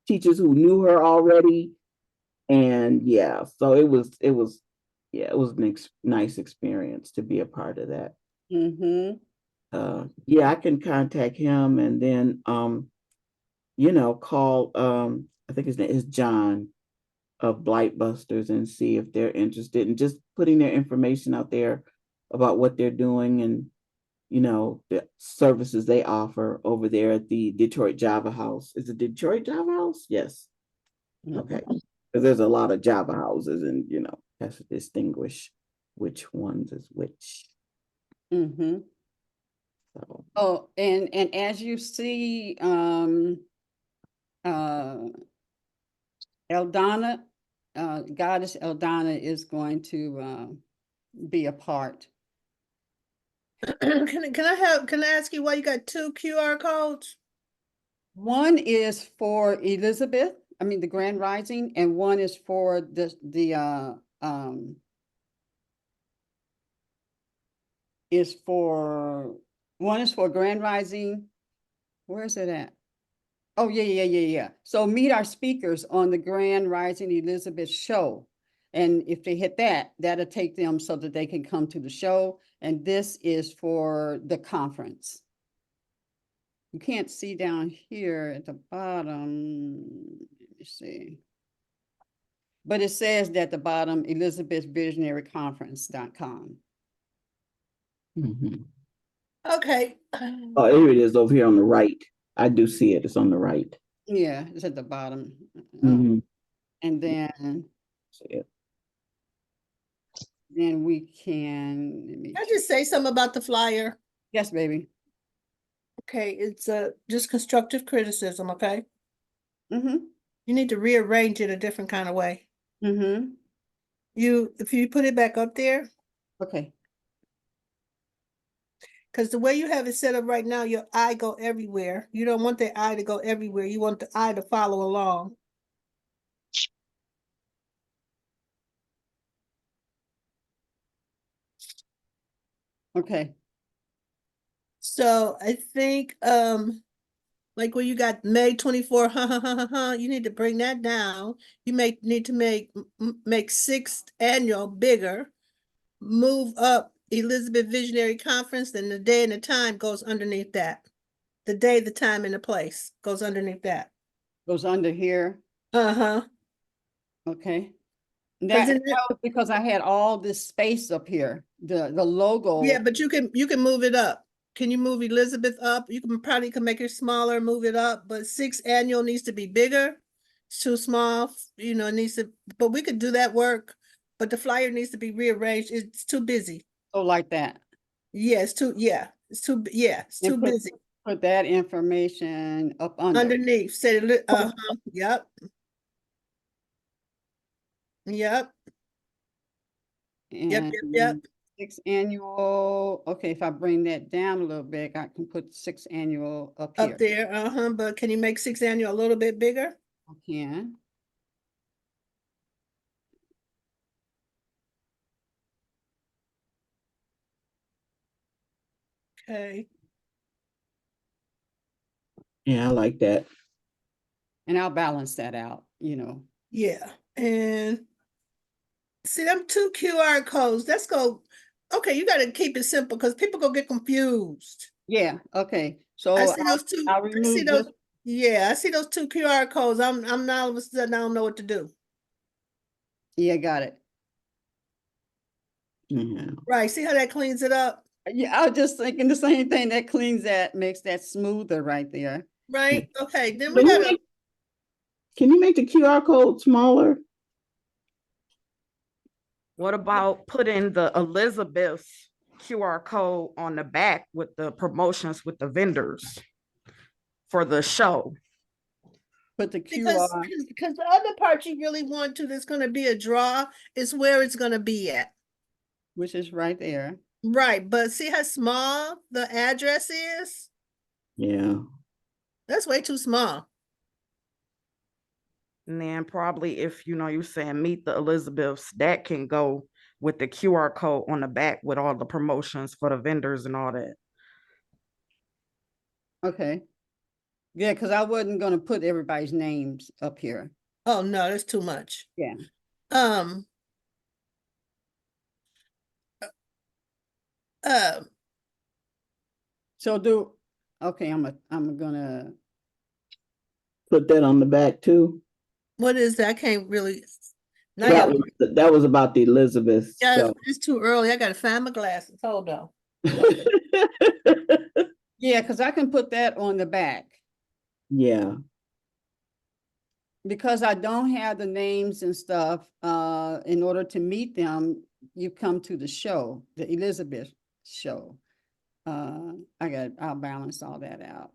teachers who knew her already. And yeah, so yeah, it was an nice experience to be a part of that. Mm-hmm. Yeah, I can contact him and then, call, I think his name is John of Blight Busters, and see if they're interested in just putting their information out there about what they're doing and the services they offer over there at the Detroit Java House. Is it Detroit Java House? Yes. Okay. Because there's a lot of Java houses, and has to distinguish which ones is which. Mm-hmm. So. Oh, and as you see, Eldana, Goddess Eldana is going to be a part. Can I ask you why you got 2 QR codes? One is for Elizabeth, the Grand Rising, and one is for one is for Grand Rising. Where is it at? Oh, yeah. So meet our speakers on the Grand Rising Elizabeth show. And if they hit that, that'll take them so that they can come to the show. And this is for the conference. you can't see down here at the bottom. Let me see. But it says that the bottom, ElizabethVisionaryConference.com. Mhm. Okay. Oh, here it is over here on the right. I do see it. It's on the right. Yeah, it's at the bottom. Mhm. And then See it. we can, let me, Can I just say something about the flyer? yes, baby. Okay, it's just constructive criticism, okay? Mm-hmm, You need to rearrange it a different kind of way. mm-hmm, If you put it back up there, okay. because the way you have it set up right now, your eye go everywhere. You don't want the eye to go everywhere. You want the eye to follow along. Okay, So I think like where you got May 24, you need to bring that down. You may need to make sixth annual bigger, move up Elizabeth Visionary Conference, then the day and the time goes underneath that. The day, the time, and the place goes underneath that. goes under here, Uh-huh. okay. 'Cause That in it- was because I had all this space up here, the logo. Yeah, but you can move it up. Can you move Elizabeth up? You can probably make it smaller, move it up, but sixth annual needs to be bigger. It's too small, you know, it needs to, but we could do that work. But the flyer needs to be rearranged. It's too busy. So like that. Yeah, it's too And busy. put that information up under. Underneath, yep. Yep, yep. And sixth annual, okay, if I bring that down a little bit, I can put sixth annual up here. Up there, but can you make sixth annual a little bit bigger? I can. Okay, Yeah, I like that. And I'll balance that out, you know. yeah, and see them two QR codes, let's go, okay, you gotta keep it simple, because people go get confused. Yeah, okay. So I see those two, I'll I see remove those, this. yeah, I see those two QR codes, I'm now all of a sudden, I don't know what to do. Yeah, got it. Yeah. Right, see how that cleans it up, Yeah, I was just thinking the same thing. That cleans that, makes that smoother right there. right? Okay, then we Can you gotta, can you make the QR code smaller? What about putting the Elizabeth's QR code on the back with the promotions with the vendors for the show? Put the because, QR, because the other part you really want to, that's gonna be a draw, is where it's gonna be at. which is right there. Right, but see how small the address is? Yeah. That's way too small. And then probably if you're saying meet the Elizabeths, that can go with the QR code on the back with all the promotions for the vendors and all that. Okay. Yeah, because I wasn't gonna put everybody's names up here. Oh, no, that's too much. Yeah. Um. Uh, So okay, I'm gonna, Put that on the back too. what is that? I can't really. Now That you, that was about the Elizabeth yeah, show. it's too early. I gotta find my glasses. Hold on. yeah, because I can put that on the back. Yeah. Because I don't have the names and stuff, in order to meet them, you come to the show, the Elizabeth show. I'll balance all that out.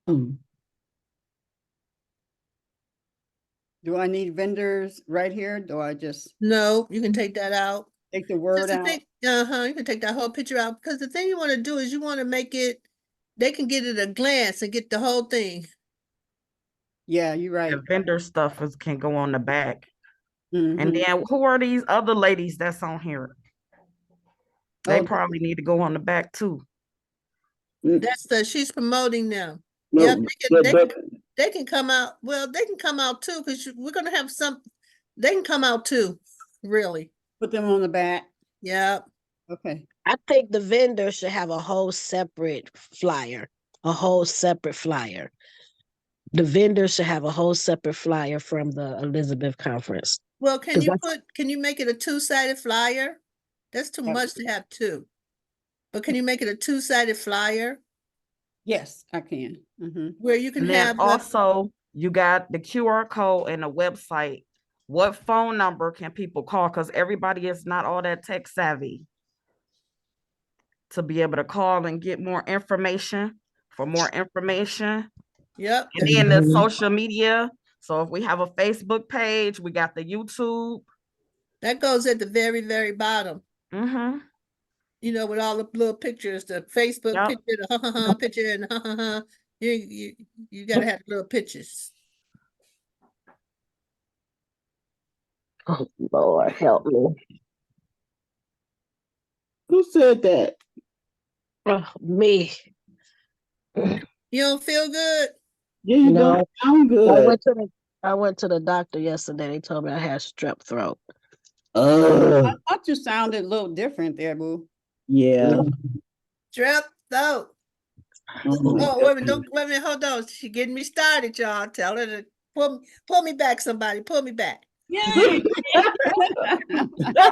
Mm. Do I need vendors right here? Do I just No, you can take that out. take the word Just the out? thing, you can take that whole picture out, because the thing you want to do is you want to make it, they can get it a glance and get the whole thing. Yeah, you're right. The vendor stuff can go on the back. And Mhm. then who are these other ladies that's on here? They Oh, probably need to go on the back too. She's promoting them. No, Yep, but they can come out. Well, they can come out too, because we're gonna have They can come out too, really. Put them on the back. Yep. Okay. I think the vendor should have a whole separate flyer, a whole separate flyer. The vendor should have a whole separate flyer from the Elizabeth conference. Well, can 'Cause you that's- can you make it a two-sided flyer? That's too Yep. much to have two. But can you make it a two-sided flyer Yes, I can. Mhm. where you can And then have also you got the QR code and the website. What phone number can people call? Because everybody is not all that tech savvy to be able to call and get more information. For more information, yep, and then the social media. So if we have a Facebook page, we got the YouTube. that goes at the very, very bottom. Mm-hmm. You know, with all the little pictures, the Facebook Yep. picture, the picture, and you gotta have little pictures. Oh, Lord, help me. Who said that? Oh, me. You don't feel good? Yeah, you No. don't sound I good. went to the doctor yesterday. They told me I had strep throat. Ugh. I thought you sounded a little different there, boo. Yeah. Strep throat. Oh my Oh, wait a minute, goodness. wait a minute, hold on. She getting me started, y'all. Tell her to pull me back, somebody. Pull me back. Yay! Pull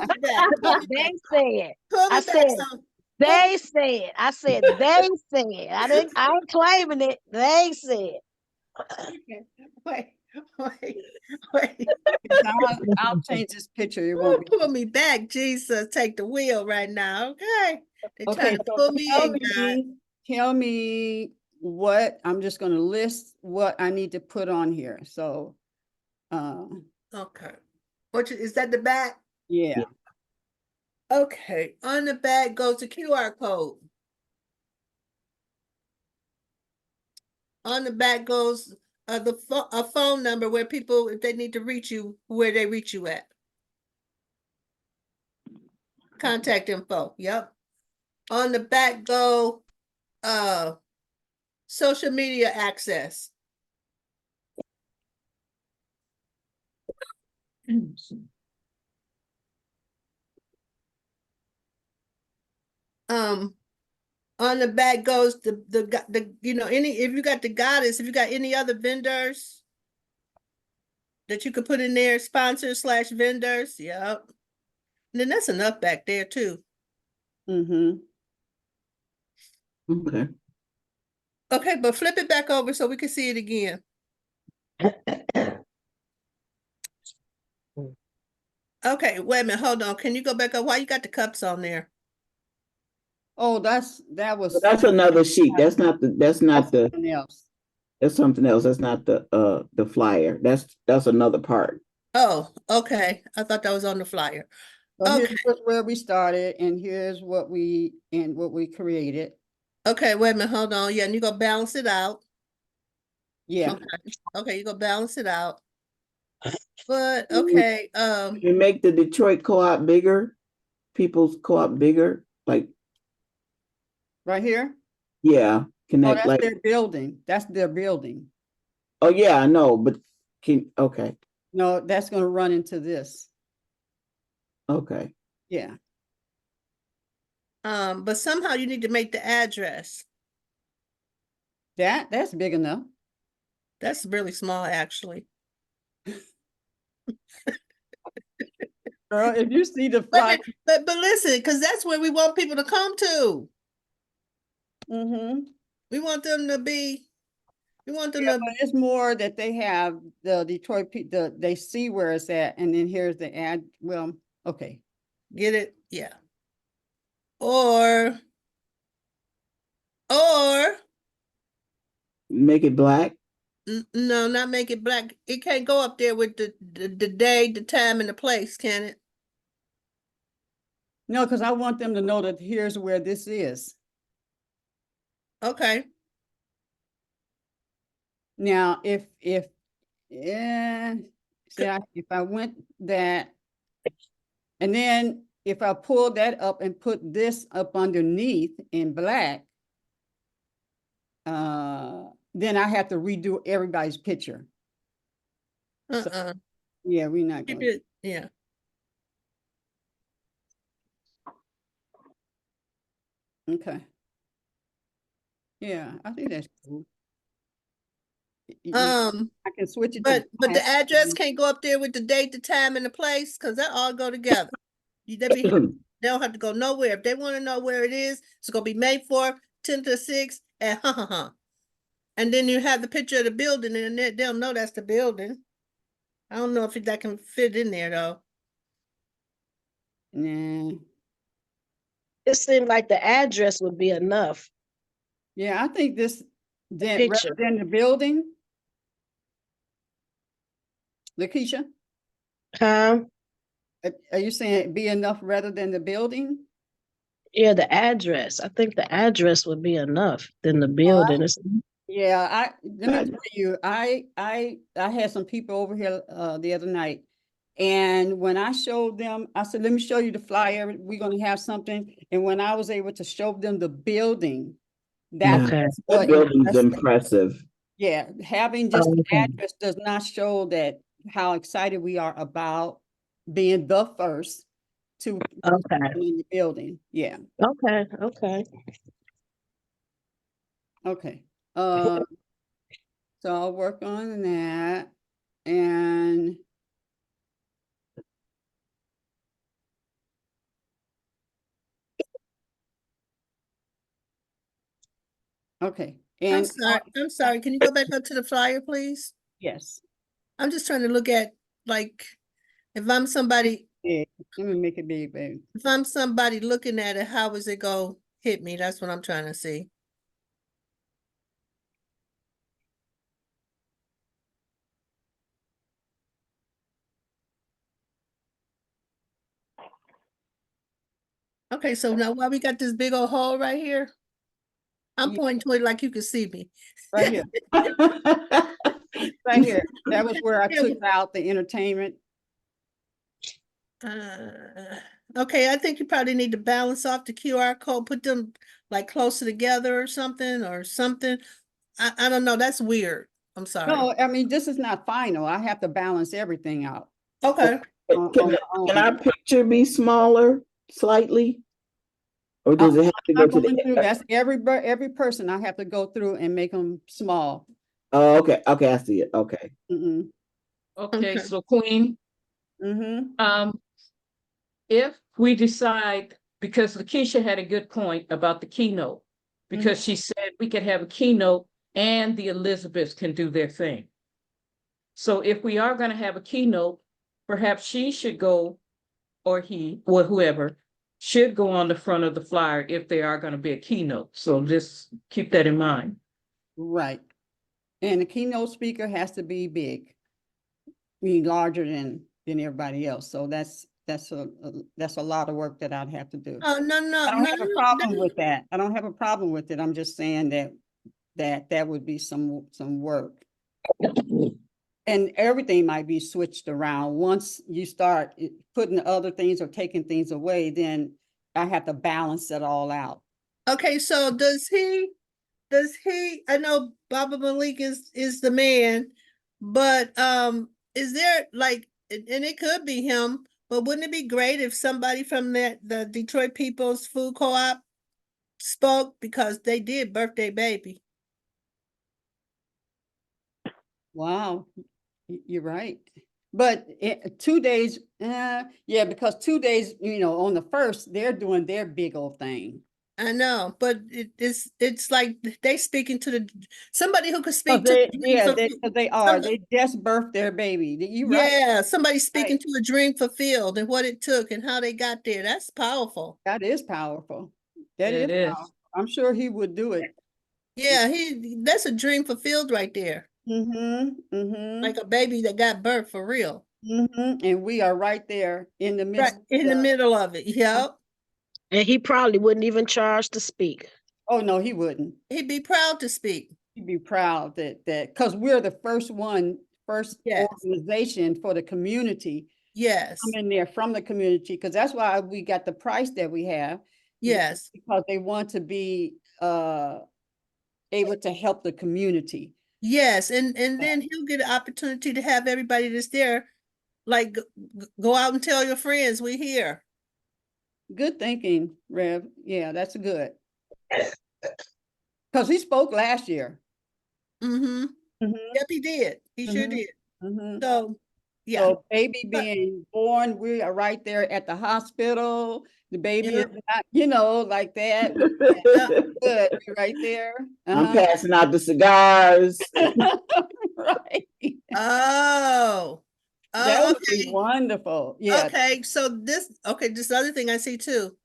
me back. Pull me They back. said, Pull me I back. said, Some. they said, I said, they said. I ain't claiming it. They said. Wait, wait. I'll change this picture. It won't be. Pull me back, Jesus. Take the wheel right now, okay? They're Okay, trying to so pull me in, guys. tell me what, I'm just gonna list what I need to put on here. So, Okay. Is that the back? yeah. Okay, on the back goes the QR code. On the back goes a phone number where people, if they need to reach you, where they reach you at. Contact info, yep. On the back go social media access. On the back goes the you know, any, if you got the goddess, if you got any other vendors that you could put in there, sponsors/vendors, yep. And then that's enough back there too. Mm-hmm. Okay. Okay, but flip it back over so we can see it again. Okay, wait a minute, hold on. Can you go back up? Why you got the cups on there? Oh, that was. But that's another sheet. That's not the something else. that's something else. That's not the flyer. That's another part. Oh, okay. I thought that was on the flyer. So Okay. here's where we started, and here's what we created. Okay, wait a minute, hold on. Yeah, and you go balance it out. Yeah. Okay, you go balance it out. But okay, You make the Detroit co-op bigger, people's co-op bigger, like Right here. yeah, Oh, connect that's like their building. That's their building. oh yeah, I know, but okay. No, that's gonna run into this. Okay. Yeah. but somehow you need to make the address. That's big enough. That's really small, actually. Girl, if you see the Wait a flyer. minute, but listen, because that's where we want people to come to. Mm-hmm. We want them to be, we want them Yeah, to but it's more that they have the Detroit, they see where it's at, and then here's the ad. Well, okay. get it, yeah. Or Make it black. no, not make it black. It can't go up there with the day, the time, and the place, can it? No, because I want them to know that here's where this is. Okay. Now, yeah, see, if I went that, and then if I pull that up and put this up underneath in black, then I have to redo everybody's picture. Uh-uh. Yeah, we're not Keep going. it, yeah. Okay. Yeah, I think that's cool. I can switch it to. But the black. address can't go up there with the date, the time, and the place, because that all go together. They don't have to go nowhere. If they want to know where it is, it's gonna be May 4th, 10 to 6, and And then you have the picture of the building, and they'll know that's the building. I don't know if that can fit in there though. Nah. It seemed like the address would be enough. Yeah, I think this, then picture. rather than the building. Lakeisha, Huh? are you saying it'd be enough rather than the building? Yeah, the address. I think the address would be enough than the Well, building. It's- Yeah, let me I- tell you, I had some people over here the other night. And when I showed them, I said, let me show you the flyer. We're gonna have something. And when I was able to show them the building, that's Okay. what That building's impressed them. impressive. Yeah, having just the Okay. address does not show that how excited we are about being the first to Okay. in the building. Yeah, Okay. Okay. okay. So I'll work on that. And okay, and I'm sorry. Can you go back up to the flyer, please? yes, I'm just trying to look at, like, if I'm somebody, big. Let me make it big, baby. if I'm somebody looking at it, how is it go hit me? That's what I'm trying to see. Okay, so now why we got this big old hole right here? I'm Yeah. pointing to it like you can see me. Right here, right here. That was where I Yeah. took out the entertainment. Okay, I think you probably need to balance off the QR code, put them like closer together or something. I don't know, that's weird. I'm sorry. No, I mean, this is not final. I have to balance everything out. Okay, on Can, my can own. our picture be smaller slightly? Or does it have to go I'm to going through, the? that's every person I have to go through and make them small. Oh, okay, okay, I see it, okay. Mm-mm. Okay, Okay. so Queen, Mm-hmm. if we decide, because Lakeisha had a good point about the keynote, because she said we could have a keynote and the Elizabeths can do their thing. So if we are going to have a keynote, perhaps she should go, or he, or whoever, should go on the front of the flyer if they are going to be a keynote. So just keep that in mind. Right. And the keynote speaker has to be big, mean larger than everybody else. So that's a lot of work that I'd have to do. Oh, no, I don't no, have a no, problem no. with that. I don't have a problem with it. I'm just saying that would be some work. And everything might be switched around. Once you start putting other things or taking things away, then I have to balance it all out. Okay, so I know Baba Malik is the man, but is there like, and it could be him, but wouldn't it be great if somebody from the Detroit People's Food Co-op spoke, because they did birthday baby? Wow, you're right. But 2 days, yeah, because 2 days, on the first, they're doing their big old thing. I know, but it's like they speaking to somebody who could Oh, speak to the dream they just birthed their baby. You right? yeah, somebody speaking Right. to a dream fulfilled and what it took and how they got there. That's powerful. That is powerful. That It is is. powerful. I'm sure he would do it. Yeah, that's a dream fulfilled right there. Mm-hmm. Mm-hmm. Like a baby that got birth for real. Mm-hmm. And we are right there in the Right midst. in the middle of it. Yep. And he probably wouldn't even charge to speak. Oh, no, he wouldn't. He'd be proud to speak. He'd be proud that because we're the first Yes. organization for the community. Yes. Come in there from the community, because that's why we got the price that we have. Yes. Because they want to be able to help the community. Yes. And then he'll get an opportunity to have everybody that's there Like, go out and tell your friends we here. Good thinking, Rev. Yeah, that's good. Because he spoke last year. Mm-hmm. Mhm, Yep, he did. He sure mhm, did. mhm. So, yeah. So baby But- being born, we are right there at the hospital. The baby is Yep. not, like that. Yeah. Good, we're right there. I'm Uh-huh. passing out the cigars. Right. Oh. That Oh, would be okay. wonderful. Yeah. Okay. So this other thing I see too.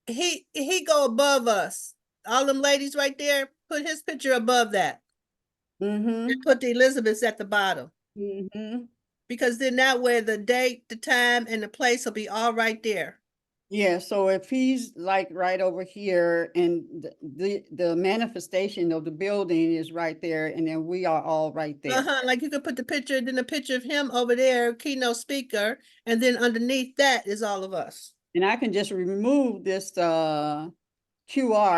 He go above us. All them ladies right there, put his picture above that. Mm-hmm. And put the Elizabeths at the bottom. Mm-hmm. Because then that way the date, the time, and the place will be all right there. Yeah, so if he's like right over here and the manifestation of the building is right there, and then we are all right there. Like you could put the picture, then a picture of him over there, keynote speaker, and then underneath that is all of us. And I can just remove this QR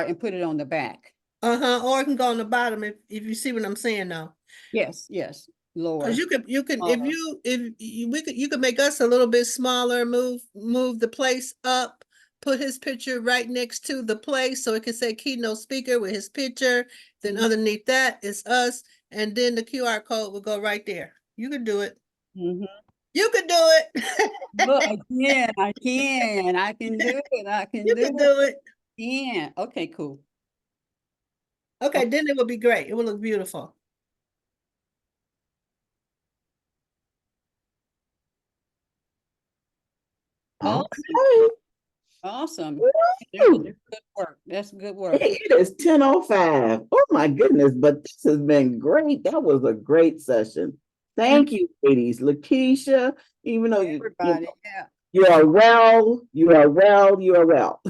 and put it on the back. Or it can go on the bottom if you see what I'm saying now. Yes, lower. Because you could make us a little bit smaller, move the place up, put his picture right next to the place so it can say keynote speaker with his picture. Then underneath that is us, and then the QR code will go right there. You could do it. Mhm. You could do it. Look, again, I can do it. I can You do could do it. it. Yeah. Okay, cool. Okay, then it will be great. It will look beautiful. Awesome. Okay. Awesome. Woo! Good work. That's good work. It is 10:05. Oh my goodness, but this has been great. That was a great session. Thank you, ladies. Lakeisha, even though Everybody, yeah. you are well, you are well, you are well.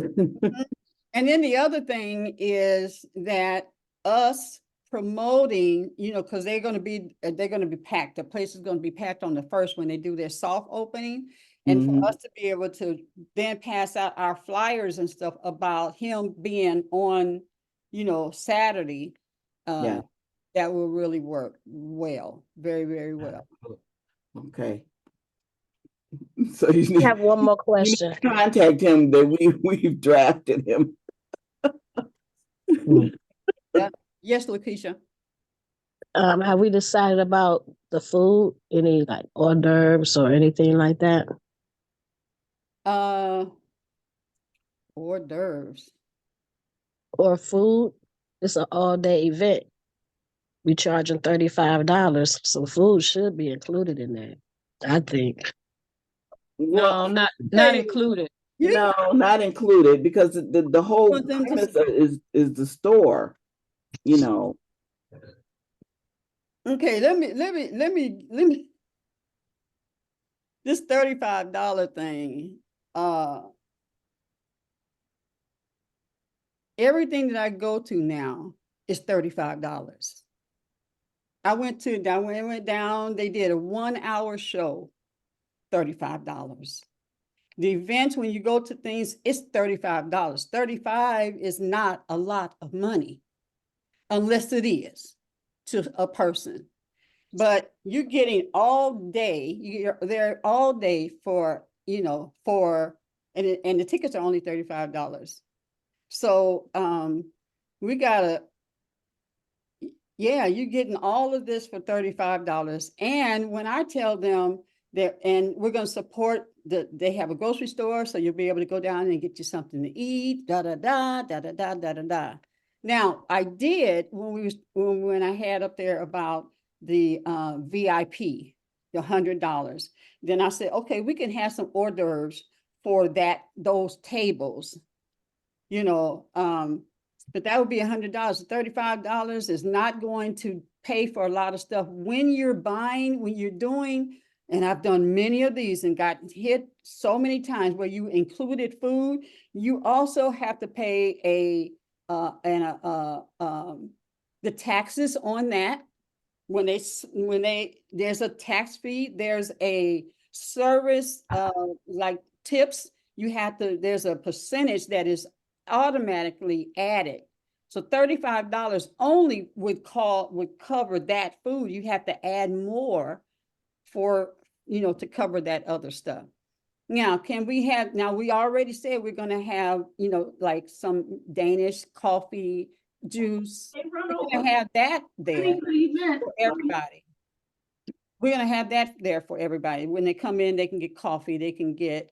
And then the other thing is that us promoting, because they're going to be packed. The place is going to be packed on the first when they do their soft opening. And for Mhm. us to be able to then pass out our flyers and stuff about him being on, Saturday, Yeah. that will really work well, very, very well. Okay. So you I need, have one more you need question. to contact him that we've drafted him. Yes, Lakeisha. Have we decided about the food? Any like hors d'oeuvres or anything like that? Hors d'oeuvres. Or food? It's an all-day event. We charging $35, so food should be included in that, I think. No, Well, not included. no, not included because the whole Want them to- premise is the store, you know. Okay, let me. This $35 thing, everything that I go to now is $35. I went down, they did a 1-hour show, $35. The events, when you go to things, it's $35. 35 is not a lot of money, unless it is to a person. But you're getting all day, you're there all day for, and the tickets are only $35. So we gotta, yeah, you're getting all of this for $35. And when I tell them that, and we're gonna support they have a grocery store, so you'll be able to go down and get you something to eat, da da da da da da da da da. Now, I did when I had up there about the VIP, the $100. Then I said, okay, we can have some hors d'oeuvres for those tables, but that would be $100. $35 is not going to pay for a lot of stuff when you're doing, and I've done many of these and got hit so many times where you included food. You also have to pay the taxes on that. When there's a tax fee, there's a service, like tips, there's a percentage that is automatically added. So $35 only would cover that food. You have to add more for to cover that other stuff. Now, we already said we're gonna have, like some Danish coffee juice. We're gonna have that there for everybody. We're gonna have that there for everybody. When they come in, they can get coffee, they can get,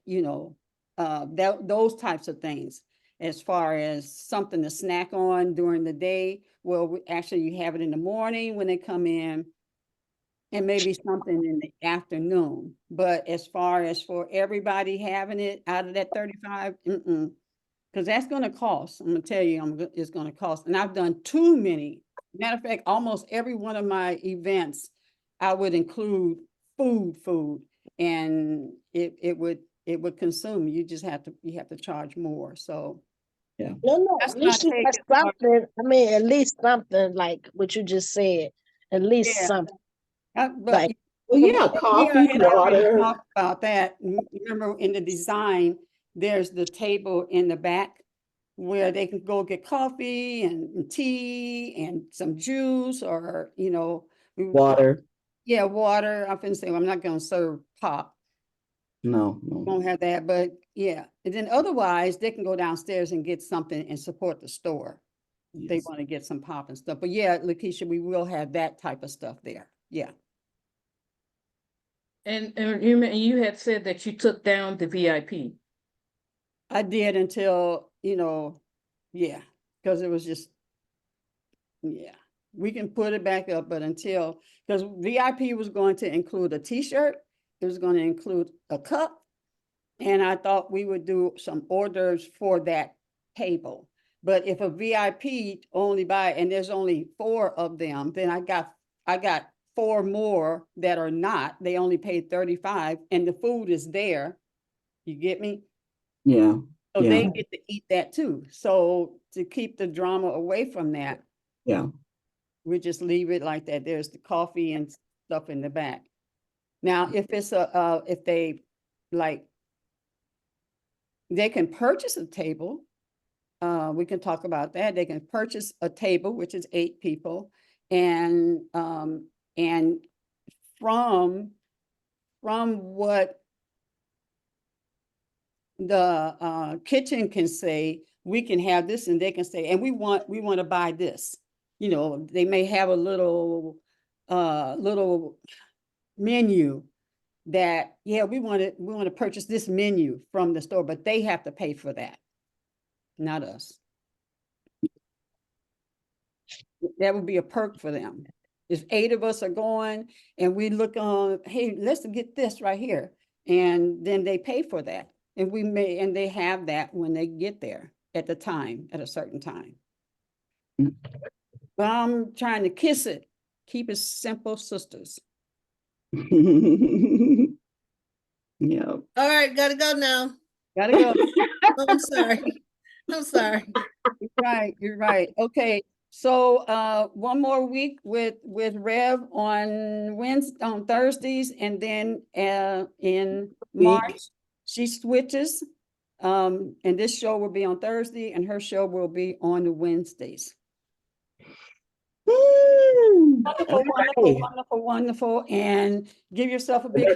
those types of things. As far as something to snack on during the day, well, actually you have it in the morning when they come in, and maybe something in the afternoon. But as far as for everybody having it out of that 35, because that's going to cost. I'm going to tell you, it's going to cost. And I've done too many. Matter of fact, almost every one of my events, I would include food, and it would consume. You have to charge more. So No, that's at least you not got taking part- something. I mean, at least something like what you just said. At least Yeah. something. But Like, Well, yeah, we coffee, had already water. talked about that. Remember, in the design, there's the table in the back where they can go get coffee and tea and some juice, or Water. yeah, water. I'm finna say, well, I'm not gonna serve pop. No. Won't have that, but yeah. And then otherwise, they can go downstairs and get something and support the store. They Yes. want to get some pop and stuff. But yeah, Lakeisha, we will have that type of stuff there. Yeah. And you had said that you took down the VIP. I did until, yeah, because it was just, yeah, we can put it back up, but because VIP was going to include a t-shirt, it was going to include a cup, and I thought we would do some hors d'oeuvres for that table. But if a VIP only and there's only 4 of them, then I got 4 more that are not. They only paid 35, and the food is there. You get me? Yeah. So Yeah. they get to eat that too. So to keep the drama away from that, Yeah. we just leave it like that. There's the coffee and stuff in the back. Now, if it's if they like, they can purchase a table. We can talk about that. They can purchase a table, which is 8 people, and from what the kitchen can say, we can have this, and they can say, and we want to buy this. They may have a little menu that, yeah, we want to purchase this menu from the store, but they have to pay for that, not us. That would be a perk for them. If 8 of us are going and we look on, hey, let's get this right here, and then they pay for that. And they have that when they get there at a certain time. But I'm trying to kiss it. Keep it simple, sisters. Yeah. All right, gotta go now. Gotta go. Oh, I'm sorry. I'm sorry. You're right. Okay. So one more week with Rev on Thursdays, and then in March she switches. And this show will be on Thursday, and her show will be on the Wednesdays. Wonderful, wonderful, wonderful. And give yourself a big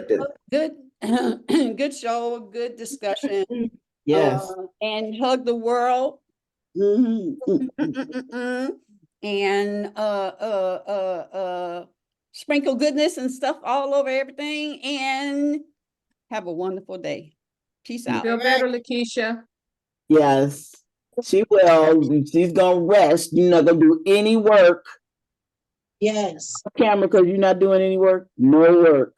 good show, good discussion. Yes. And hug the world. And sprinkle goodness and stuff all over everything, and have a wonderful day. Peace out. Feel better, Lakeisha. Yes. She will. She's gonna rest. You're not gonna do any work. yes. Camera, because you're not doing any work. No work.